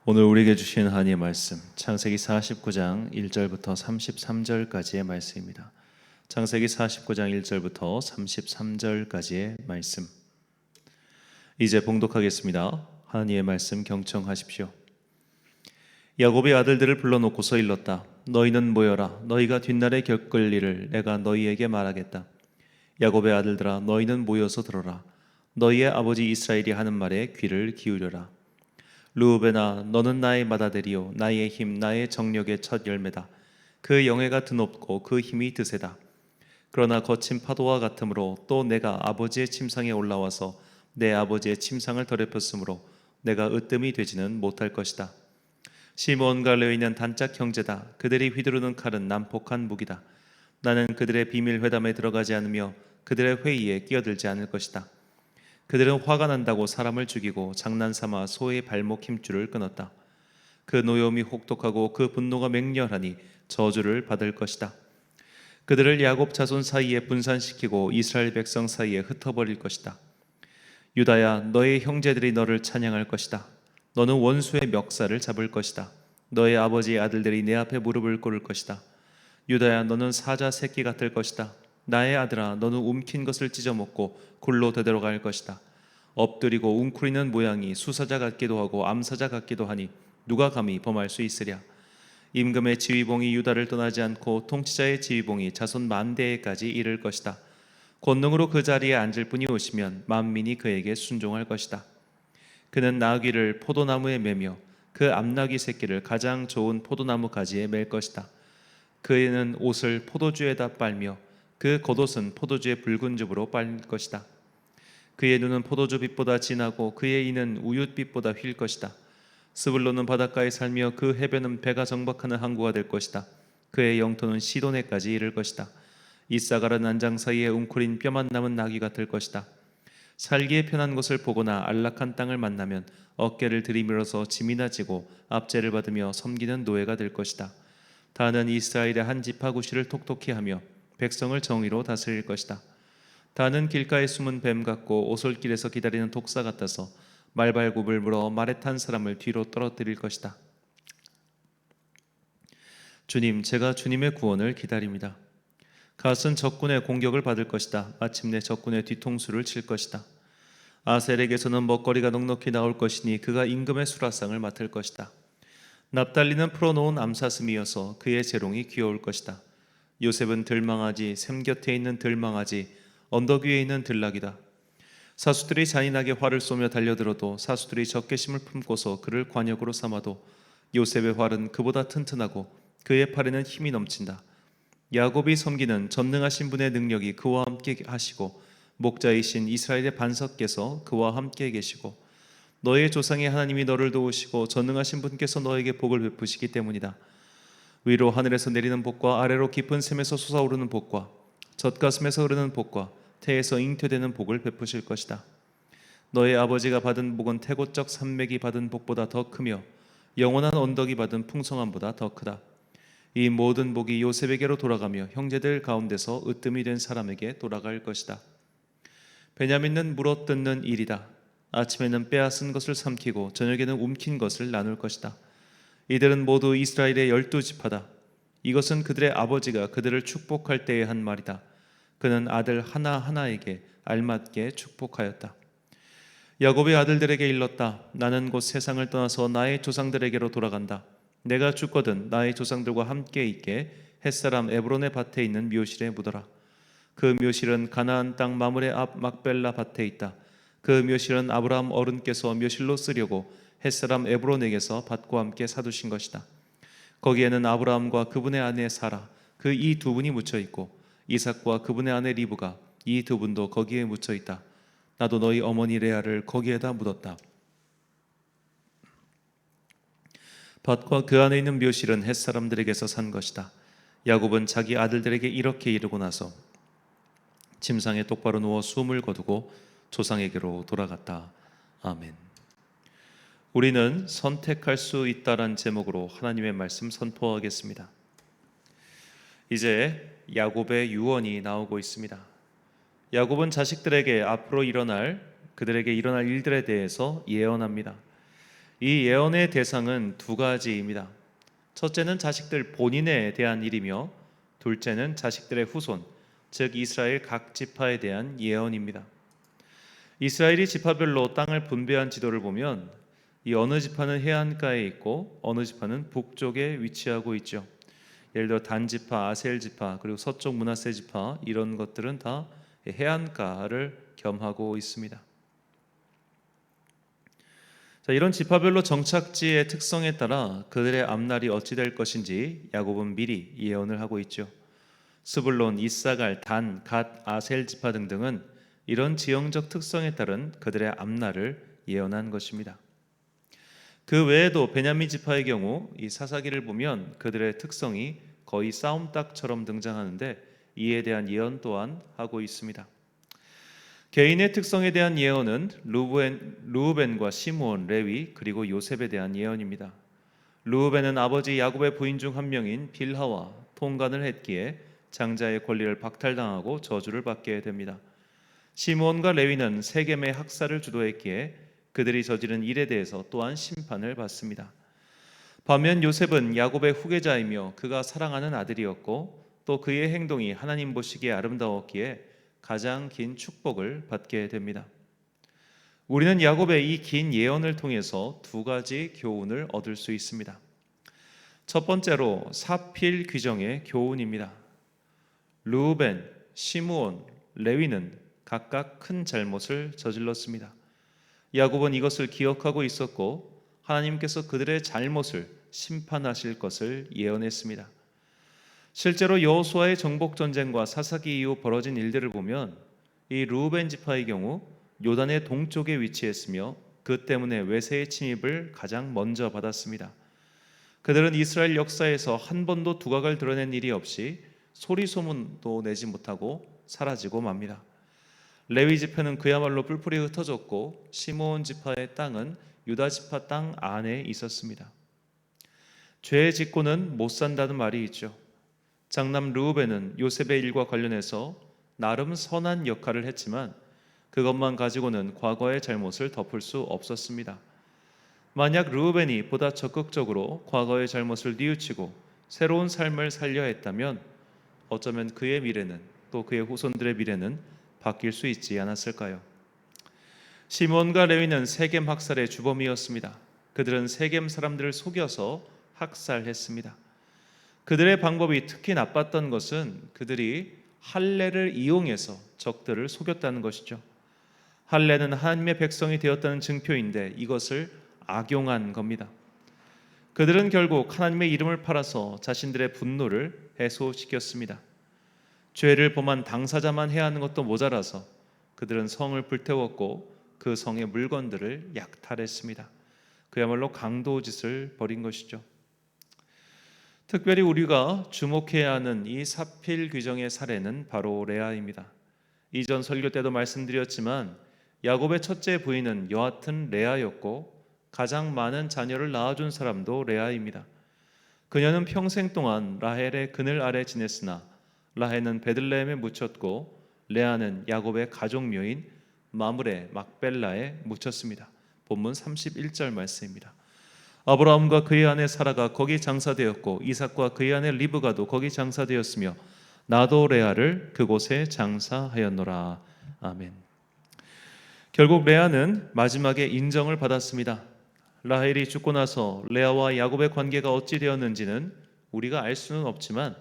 오늘 우리에게 주신 하나님의 말씀 창세기 49장 1절부터 33절까지의 말씀입니다. 창세기 49장 1절부터 33절까지의 말씀. 이제 봉독하겠습니다. 하나님의 말씀 경청하십시오. 야곱의 아들들을 불러놓고서 일렀다. 너희는 모여라. 너희가 뒷날에 겪을 일을 내가 너희에게 말하겠다. 야곱의 아들들아, 너희는 모여서 들어라. 너희의 아버지 이스라엘이 하는 말에 귀를 기울여라. 르우벤아, 너는 나의 맏아들이요 나의 힘, 나의 정력의 첫 열매다. 그 영예가 드높고 그 힘이 드세다. 그러나 거친 파도와 같으므로 또 내가 아버지의 침상에 올라와서 내 아버지의 침상을 더럽혔으므로 내가 으뜸이 되지는 못할 것이다. 시므온과 레위는 단짝 형제다. 그들이 휘두르는 칼은 난폭한 무기다. 나는 그들의 비밀 회담에 들어가지 않으며 그들의 회의에 끼어들지 않을 것이다. 그들은 화가 난다고 사람을 죽이고 장난삼아 소의 발목 힘줄을 끊었다. 그 노여움이 혹독하고 그 분노가 맹렬하니 저주를 받을 것이다. 그들을 야곱 자손 사이에 분산시키고 이스라엘 백성 사이에 흩어버릴 것이다. 유다야, 너의 형제들이 너를 찬양할 것이다. 너는 원수의 멱살을 잡을 것이다. 너의 아버지의 아들들이 내 앞에 무릎을 꿇을 것이다. 유다야, 너는 사자 새끼 같을 것이다. 나의 아들아, 너는 움킨 것을 찢어먹고 굴로 되돌아갈 것이다. 엎드리고 웅크리는 모양이 수사자 같기도 하고 암사자 같기도 하니 누가 감히 범할 수 있으랴. 임금의 지휘봉이 유다를 떠나지 않고 통치자의 지휘봉이 자손 만대에까지 이를 것이다. 권능으로 그 자리에 앉을 분이 오시면 만민이 그에게 순종할 것이다. 그는 나귀를 포도나무에 매며 그 암나귀 새끼를 가장 좋은 포도나무 가지에 맬 것이다. 그는 옷을 포도주에다 빨며 그 겉옷은 포도주의 붉은 즙으로 빨 것이다. 그의 눈은 포도주 빛보다 진하고 그의 이는 우윳빛보다 휠 것이다. 스불론은 바닷가에 살며 그 해변은 배가 정박하는 항구가 될 것이다. 그의 영토는 시도네까지 이를 것이다. 이사가라 난장 사이에 웅크린 뼈만 남은 나귀 같을 것이다. 살기에 편한 곳을 보거나 안락한 땅을 만나면 어깨를 들이밀어서 짐이나 지고 압제를 받으며 섬기는 노예가 될 것이다. 다는 이스라엘의 한 지파구시를 톡톡히 하며 백성을 정의로 다스릴 것이다. 다는 길가에 숨은 뱀 같고 오솔길에서 기다리는 독사 같아서 말발굽을 물어 말에 탄 사람을 뒤로 떨어뜨릴 것이다. 주님, 제가 주님의 구원을 기다립니다. 갓은 적군의 공격을 받을 것이다. 마침내 적군의 뒤통수를 칠 것이다. 아셀에게서는 먹거리가 넉넉히 나올 것이니 그가 임금의 수라상을 맡을 것이다. 납달리는 풀어놓은 암사슴이어서 그의 재롱이 귀여울 것이다. 요셉은 들망아지, 샘 곁에 있는 들망아지, 언덕 위에 있는 들락이다. 사수들이 잔인하게 활을 쏘며 달려들어도 사수들이 적개심을 품고서 그를 관역으로 삼아도 요셉의 활은 그보다 튼튼하고 그의 팔에는 힘이 넘친다. 야곱이 섬기는 전능하신 분의 능력이 그와 함께 하시고 목자이신 이스라엘의 반석께서 그와 함께 계시고 너의 조상의 하나님이 너를 도우시고 전능하신 분께서 너에게 복을 베푸시기 때문이다. 위로 하늘에서 내리는 복과 아래로 깊은 샘에서 솟아오르는 복과 젖가슴에서 흐르는 복과 태에서 잉태되는 복을 베푸실 것이다. 너의 아버지가 받은 복은 태고적 산맥이 받은 복보다 더 크며 영원한 언덕이 받은 풍성함보다 더 크다. 이 모든 복이 요셉에게로 돌아가며 형제들 가운데서 으뜸이 된 사람에게 돌아갈 것이다. 베냐민은 물어뜯는 일이다. 아침에는 빼앗은 것을 삼키고 저녁에는 움킨 것을 나눌 것이다. 이들은 모두 이스라엘의 12지파다. 이것은 그들의 아버지가 그들을 축복할 때에 한 말이다. 그는 아들 하나하나에게 알맞게 축복하였다. 야곱의 아들들에게 일렀다. 나는 곧 세상을 떠나서 나의 조상들에게로 돌아간다. 내가 죽거든 나의 조상들과 함께 있게 햇사람 에브론의 밭에 있는 묘실에 묻어라. 그 묘실은 가나안 땅 마므레 앞 막벨라 밭에 있다. 그 묘실은 아브라함 어른께서 묘실로 쓰려고 햇사람 에브론에게서 밭과 함께 사두신 것이다. 거기에는 아브라함과 그분의 아내 사라 그 이 두 분이 묻혀 있고 이삭과 그분의 아내 리브가 이 두 분도 거기에 묻혀 있다. 나도 너희 어머니 레아를 거기에다 묻었다. 밭과 그 안에 있는 묘실은 햇사람들에게서 산 것이다. 야곱은 자기 아들들에게 이렇게 이르고 나서 침상에 똑바로 누워 숨을 거두고 조상에게로 돌아갔다. 아멘. 우리는 선택할 수 있다란 제목으로 하나님의 말씀 선포하겠습니다. 이제 야곱의 유언이 나오고 있습니다. 야곱은 자식들에게 앞으로 그들에게 일어날 일들에 대해서 예언합니다. 이 예언의 대상은 두 가지입니다. 첫째는 자식들 본인에 대한 일이며 둘째는 자식들의 후손, 즉 이스라엘 각 지파에 대한 예언입니다. 이스라엘이 지파별로 땅을 분배한 지도를 보면 이 어느 지파는 해안가에 있고 어느 지파는 북쪽에 위치하고 있죠. 예를 들어 단 지파, 아셀 지파, 그리고 서쪽 므낫세 지파, 이런 것들은 다 해안가를 겸하고 있습니다. 자, 이런 지파별로 정착지의 특성에 따라 그들의 앞날이 어찌 될 것인지 야곱은 미리 예언을 하고 있죠. 스불론, 이사갈, 단, 갓, 아셀 지파 등등은 이런 지형적 특성에 따른 그들의 앞날을 예언한 것입니다. 그 외에도 베냐민 지파의 경우 이 사사기를 보면 그들의 특성이 거의 싸움닭처럼 등장하는데 이에 대한 예언 또한 하고 있습니다. 개인의 특성에 대한 예언은 르우벤과 시므온, 레위 그리고 요셉에 대한 예언입니다. 르우벤은 아버지 야곱의 부인 중 한 명인 빌하와 통간을 했기에 장자의 권리를 박탈당하고 저주를 받게 됩니다. 시므온과 레위는 세겜의 학살을 주도했기에 그들이 저지른 일에 대해서 또한 심판을 받습니다. 반면 요셉은 야곱의 후계자이며 그가 사랑하는 아들이었고 또 그의 행동이 하나님 보시기에 아름다웠기에 가장 긴 축복을 받게 됩니다. 우리는 야곱의 이 긴 예언을 통해서 두 가지 교훈을 얻을 수 있습니다. 첫 번째로 사필 규정의 교훈입니다. 르우벤, 시므온, 레위는 각각 큰 잘못을 저질렀습니다. 야곱은 이것을 기억하고 있었고 하나님께서 그들의 잘못을 심판하실 것을 예언했습니다. 실제로 여호수아의 정복 전쟁과 사사기 이후 벌어진 일들을 보면 이 르우벤 지파의 경우 요단의 동쪽에 위치했으며 그 때문에 외세의 침입을 가장 먼저 받았습니다. 그들은 이스라엘 역사에서 한 번도 두각을 드러낸 일이 없이 소리 소문도 내지 못하고 사라지고 맙니다. 레위 지파는 그야말로 뿔뿔이 흩어졌고 시므온 지파의 땅은 유다 지파 땅 안에 있었습니다. 죄 짓고는 못 산다는 말이 있죠. 장남 르우벤은 요셉의 일과 관련해서 나름 선한 역할을 했지만 그것만 가지고는 과거의 잘못을 덮을 수 없었습니다. 만약 르우벤이 보다 적극적으로 과거의 잘못을 뉘우치고 새로운 삶을 살려 했다면 어쩌면 그의 미래는 또 그의 후손들의 미래는 바뀔 수 있지 않았을까요? 시므온과 레위는 세겜 학살의 주범이었습니다. 그들은 세겜 사람들을 속여서 학살했습니다. 그들의 방법이 특히 나빴던 것은 그들이 할례를 이용해서 적들을 속였다는 것이죠. 할례는 하나님의 백성이 되었다는 증표인데 이것을 악용한 겁니다. 그들은 결국 하나님의 이름을 팔아서 자신들의 분노를 해소시켰습니다. 죄를 범한 당사자만 해야 하는 것도 모자라서 그들은 성을 불태웠고 그 성의 물건들을 약탈했습니다. 그야말로 강도짓을 벌인 것이죠. 특별히 우리가 주목해야 하는 이 사필 규정의 사례는 바로 레아입니다. 이전 설교 때도 말씀드렸지만 야곱의 첫째 부인은 여하튼 레아였고 가장 많은 자녀를 낳아준 사람도 레아입니다. 그녀는 평생 동안 라헬의 그늘 아래 지냈으나 라헬은 베들레헴에 묻혔고 레아는 야곱의 가족묘인 마므레 막벨라에 묻혔습니다. 본문 31절 말씀입니다. 아브라함과 그의 아내 사라가 거기 장사되었고 이삭과 그의 아내 리브가도 거기 장사되었으며 나도 레아를 그곳에 장사하였노라. 아멘. 결국 레아는 마지막에 인정을 받았습니다. 라헬이 죽고 나서 레아와 야곱의 관계가 어찌 되었는지는 우리가 알 수는 없지만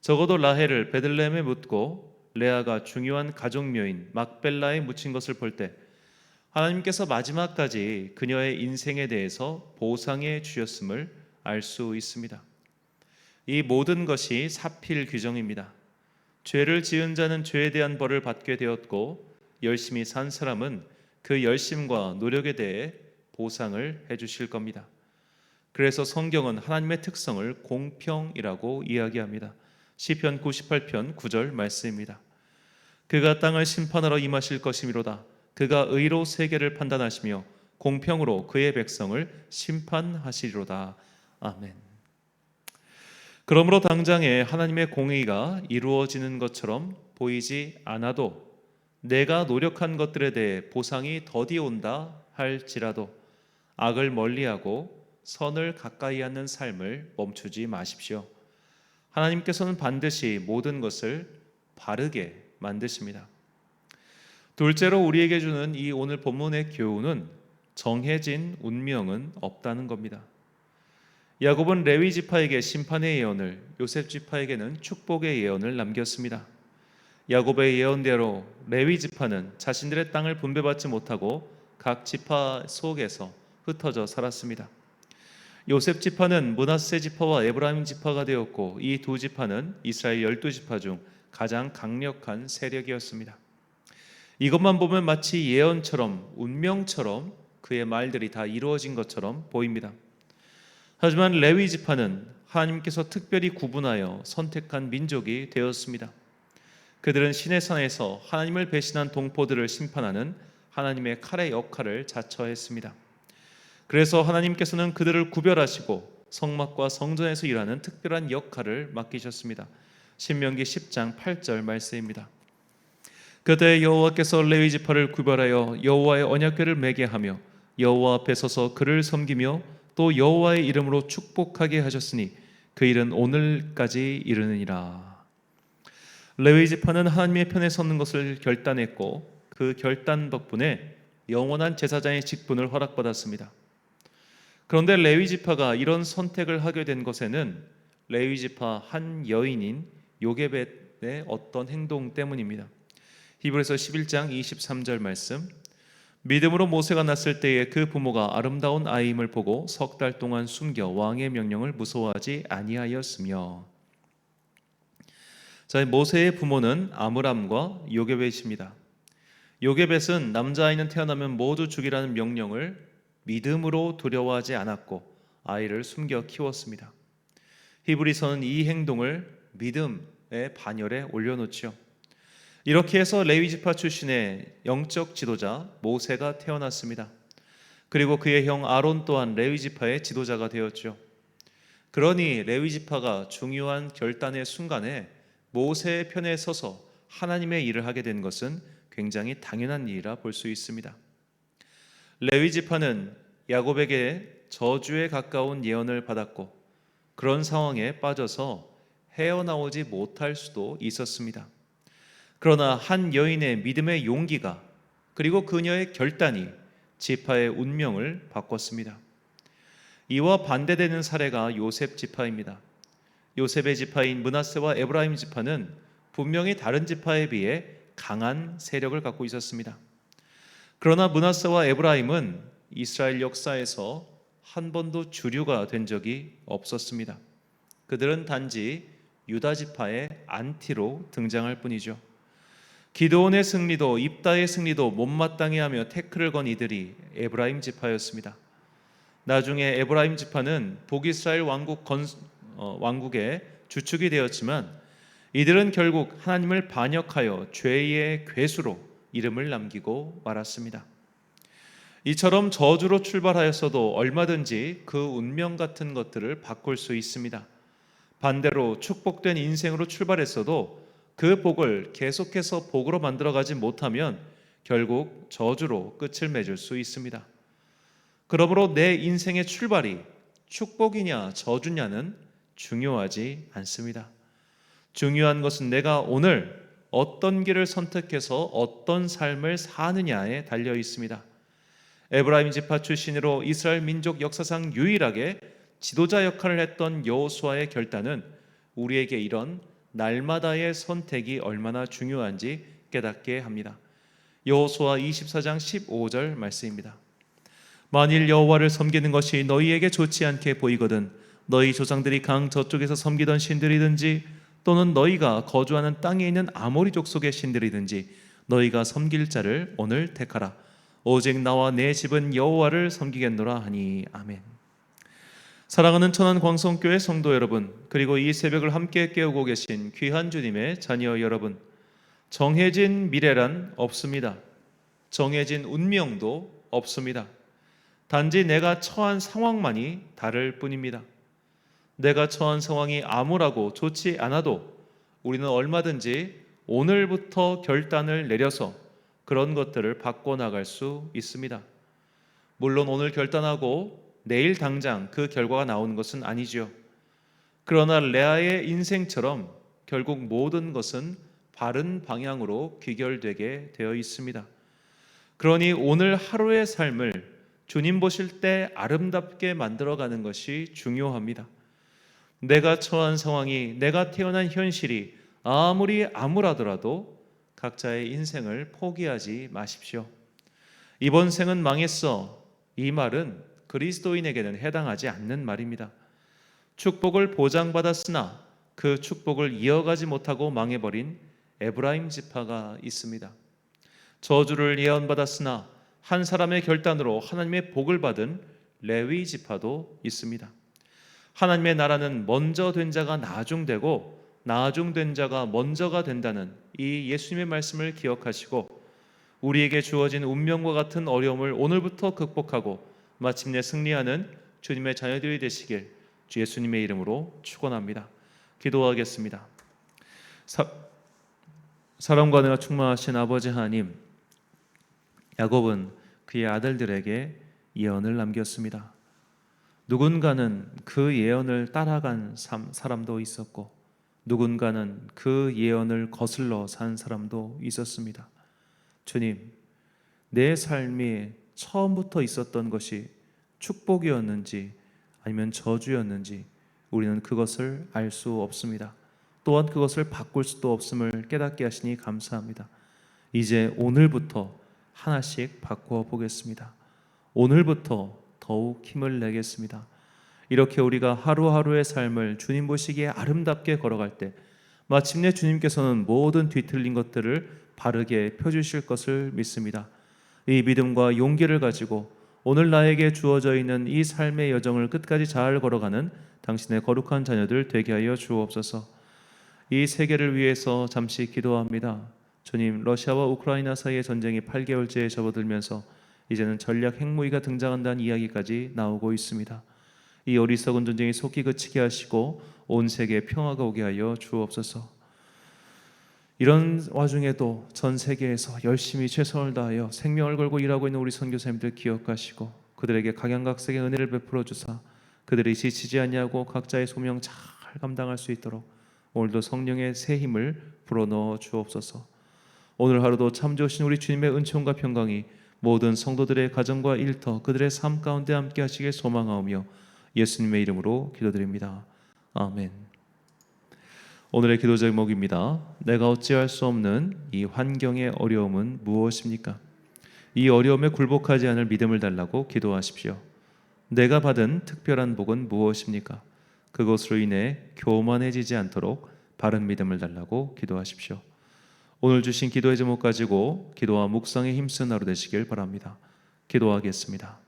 적어도 라헬을 베들레헴에 묻고 레아가 중요한 가족묘인 막벨라에 묻힌 것을 볼 때 하나님께서 마지막까지 그녀의 인생에 대해서 보상해 주셨음을 알 수 있습니다. 이 모든 것이 사필 규정입니다. 죄를 지은 자는 죄에 대한 벌을 받게 되었고 열심히 산 사람은 그 열심과 노력에 대해 보상을 해주실 겁니다. 그래서 성경은 하나님의 특성을 공평이라고 이야기합니다. 시편 98편 9절 말씀입니다. 그가 땅을 심판하러 임하실 것이미로다. 그가 의로 세계를 판단하시며 공평으로 그의 백성을 심판하시리로다. 아멘. 그러므로 당장에 하나님의 공의가 이루어지는 것처럼 보이지 않아도 내가 노력한 것들에 대해 보상이 더디 온다 할지라도 악을 멀리하고 선을 가까이 하는 삶을 멈추지 마십시오. 하나님께서는 반드시 모든 것을 바르게 만드십니다. 둘째로 우리에게 주는 이 오늘 본문의 교훈은 정해진 운명은 없다는 겁니다. 야곱은 레위 지파에게 심판의 예언을, 요셉 지파에게는 축복의 예언을 남겼습니다. 야곱의 예언대로 레위 지파는 자신들의 땅을 분배받지 못하고 각 지파 속에서 흩어져 살았습니다. 요셉 지파는 므낫세 지파와 에브라임 지파가 되었고, 이 두 지파는 이스라엘 12지파 중 가장 강력한 세력이었습니다. 이것만 보면 마치 예언처럼, 운명처럼 그의 말들이 다 이루어진 것처럼 보입니다. 하지만 레위 지파는 하나님께서 특별히 구분하여 선택한 민족이 되었습니다. 그들은 시내산에서 하나님을 배신한 동포들을 심판하는 하나님의 칼의 역할을 자처했습니다. 그래서 하나님께서는 그들을 구별하시고 성막과 성전에서 일하는 특별한 역할을 맡기셨습니다. 신명기 10장 8절 말씀입니다. 그때 여호와께서 레위 지파를 구별하여 여호와의 언약궤를 매게 하며 여호와 앞에 서서 그를 섬기며 또 여호와의 이름으로 축복하게 하셨으니 그 일은 오늘까지 이르느니라. 레위 지파는 하나님의 편에 서는 것을 결단했고, 그 결단 덕분에 영원한 제사장의 직분을 허락받았습니다. 그런데 레위 지파가 이런 선택을 하게 된 것에는 레위 지파 한 여인인 요게벳의 어떤 행동 때문입니다. 히브리서 11장 23절 말씀, 믿음으로 모세가 났을 때에 그 부모가 아름다운 아이임을 보고 석 달 동안 숨겨 왕의 명령을 무서워하지 아니하였으며. 자, 모세의 부모는 아므람과 요게벳입니다. 요게벳은 남자아이는 태어나면 모두 죽이라는 명령을 믿음으로 두려워하지 않았고 아이를 숨겨 키웠습니다. 히브리서는 이 행동을 믿음의 반열에 올려놓지요. 이렇게 해서 레위 지파 출신의 영적 지도자 모세가 태어났습니다. 그리고 그의 형 아론 또한 레위 지파의 지도자가 되었죠. 그러니 레위 지파가 중요한 결단의 순간에 모세의 편에 서서 하나님의 일을 하게 된 것은 굉장히 당연한 일이라 볼 수 있습니다. 레위 지파는 야곱에게 저주에 가까운 예언을 받았고, 그런 상황에 빠져서 헤어나오지 못할 수도 있었습니다. 그러나 한 여인의 믿음의 용기가, 그리고 그녀의 결단이 지파의 운명을 바꿨습니다. 이와 반대되는 사례가 요셉 지파입니다. 요셉의 지파인 므낫세와 에브라임 지파는 분명히 다른 지파에 비해 강한 세력을 갖고 있었습니다. 그러나 므낫세와 에브라임은 이스라엘 역사에서 한 번도 주류가 된 적이 없었습니다. 그들은 단지 유다 지파의 안티로 등장할 뿐이죠. 기드온의 승리도 입다의 승리도 못마땅해 하며 태클을 건 이들이 에브라임 지파였습니다. 나중에 에브라임 지파는 북이스라엘 왕국의 주축이 되었지만, 이들은 결국 하나님을 반역하여 죄의 괴수로 이름을 남기고 말았습니다. 이처럼 저주로 출발하였어도 얼마든지 그 운명 같은 것들을 바꿀 수 있습니다. 반대로 축복된 인생으로 출발했어도 그 복을 계속해서 복으로 만들어가지 못하면 결국 저주로 끝을 맺을 수 있습니다. 그러므로 내 인생의 출발이 축복이냐 저주냐는 중요하지 않습니다. 중요한 것은 내가 오늘 어떤 길을 선택해서 어떤 삶을 사느냐에 달려 있습니다. 에브라임 지파 출신으로 이스라엘 민족 역사상 유일하게 지도자 역할을 했던 여호수아의 결단은 우리에게 이런 날마다의 선택이 얼마나 중요한지 깨닫게 합니다. 여호수아 24장 15절 말씀입니다. 만일 여호와를 섬기는 것이 너희에게 좋지 않게 보이거든 너희 조상들이 강 저쪽에서 섬기던 신들이든지 또는 너희가 거주하는 땅에 있는 아모리 족속의 신들이든지 너희가 섬길 자를 오늘 택하라. 오직 나와 내 집은 여호와를 섬기겠노라 하니. 아멘. 사랑하는 천안 광성교회 성도 여러분, 그리고 이 새벽을 함께 깨우고 계신 귀한 주님의 자녀 여러분, 정해진 미래란 없습니다. 정해진 운명도 없습니다. 단지 내가 처한 상황만이 다를 뿐입니다. 내가 처한 상황이 암울하고 좋지 않아도 우리는 얼마든지 오늘부터 결단을 내려서 그런 것들을 바꿔나갈 수 있습니다. 물론 오늘 결단하고 내일 당장 그 결과가 나오는 것은 아니죠. 그러나 레아의 인생처럼 결국 모든 것은 바른 방향으로 귀결되게 되어 있습니다. 그러니 오늘 하루의 삶을 주님 보실 때 아름답게 만들어가는 것이 중요합니다. 내가 처한 상황이, 내가 태어난 현실이 아무리 암울하더라도 각자의 인생을 포기하지 마십시오. 이번 생은 망했어. 이 말은 그리스도인에게는 해당하지 않는 말입니다. 축복을 보장받았으나 그 축복을 이어가지 못하고 망해버린 에브라임 지파가 있습니다. 저주를 예언받았으나 한 사람의 결단으로 하나님의 복을 받은 레위 지파도 있습니다. 하나님의 나라는 먼저 된 자가 나중되고 나중된 자가 먼저가 된다는 이 예수님의 말씀을 기억하시고 우리에게 주어진 운명과 같은 어려움을 오늘부터 극복하고 마침내 승리하는 주님의 자녀들이 되시길 주 예수님의 이름으로 축원합니다. 기도하겠습니다. 사랑과 은혜가 충만하신 아버지 하나님, 야곱은 그의 아들들에게 예언을 남겼습니다. 누군가는 그 예언을 따라간 사람도 있었고 누군가는 그 예언을 거슬러 산 사람도 있었습니다. 주님, 내 삶이 처음부터 있었던 것이 축복이었는지 아니면 저주였는지 우리는 그것을 알 수 없습니다. 또한 그것을 바꿀 수도 없음을 깨닫게 하시니 감사합니다. 이제 오늘부터 하나씩 바꾸어 보겠습니다. 오늘부터 더욱 힘을 내겠습니다. 이렇게 우리가 하루하루의 삶을 주님 보시기에 아름답게 걸어갈 때 마침내 주님께서는 모든 뒤틀린 것들을 바르게 펴주실 것을 믿습니다. 이 믿음과 용기를 가지고 오늘 나에게 주어져 있는 이 삶의 여정을 끝까지 잘 걸어가는 당신의 거룩한 자녀들 되게 하여 주옵소서. 이 세계를 위해서 잠시 기도합니다. 주님, 러시아와 우크라이나 사이의 전쟁이 8개월째에 접어들면서 이제는 전략 핵무기가 등장한다는 이야기까지 나오고 있습니다. 이 어리석은 전쟁이 속히 그치게 하시고 온 세계에 평화가 오게 하여 주옵소서. 이런 와중에도 전 세계에서 열심히 최선을 다하여 생명을 걸고 일하고 있는 우리 선교사님들 기억하시고 그들에게 각양각색의 은혜를 베풀어 주사 그들이 지치지 아니하고 각자의 소명 잘 감당할 수 있도록 오늘도 성령의 새 힘을 불어넣어 주옵소서. 오늘 하루도 참 좋으신 우리 주님의 은총과 평강이 모든 성도들의 가정과 일터 그들의 삶 가운데 함께 하시길 소망하오며 예수님의 이름으로 기도드립니다. 아멘. 오늘의 기도 제목입니다. 내가 어찌할 수 없는 이 환경의 어려움은 무엇입니까? 이 어려움에 굴복하지 않을 믿음을 달라고 기도하십시오. 내가 받은 특별한 복은 무엇입니까? 그것으로 인해 교만해지지 않도록 바른 믿음을 달라고 기도하십시오. 오늘 주신 기도의 제목 가지고 기도와 묵상에 힘쓴 하루 되시길 바랍니다. 기도하겠습니다.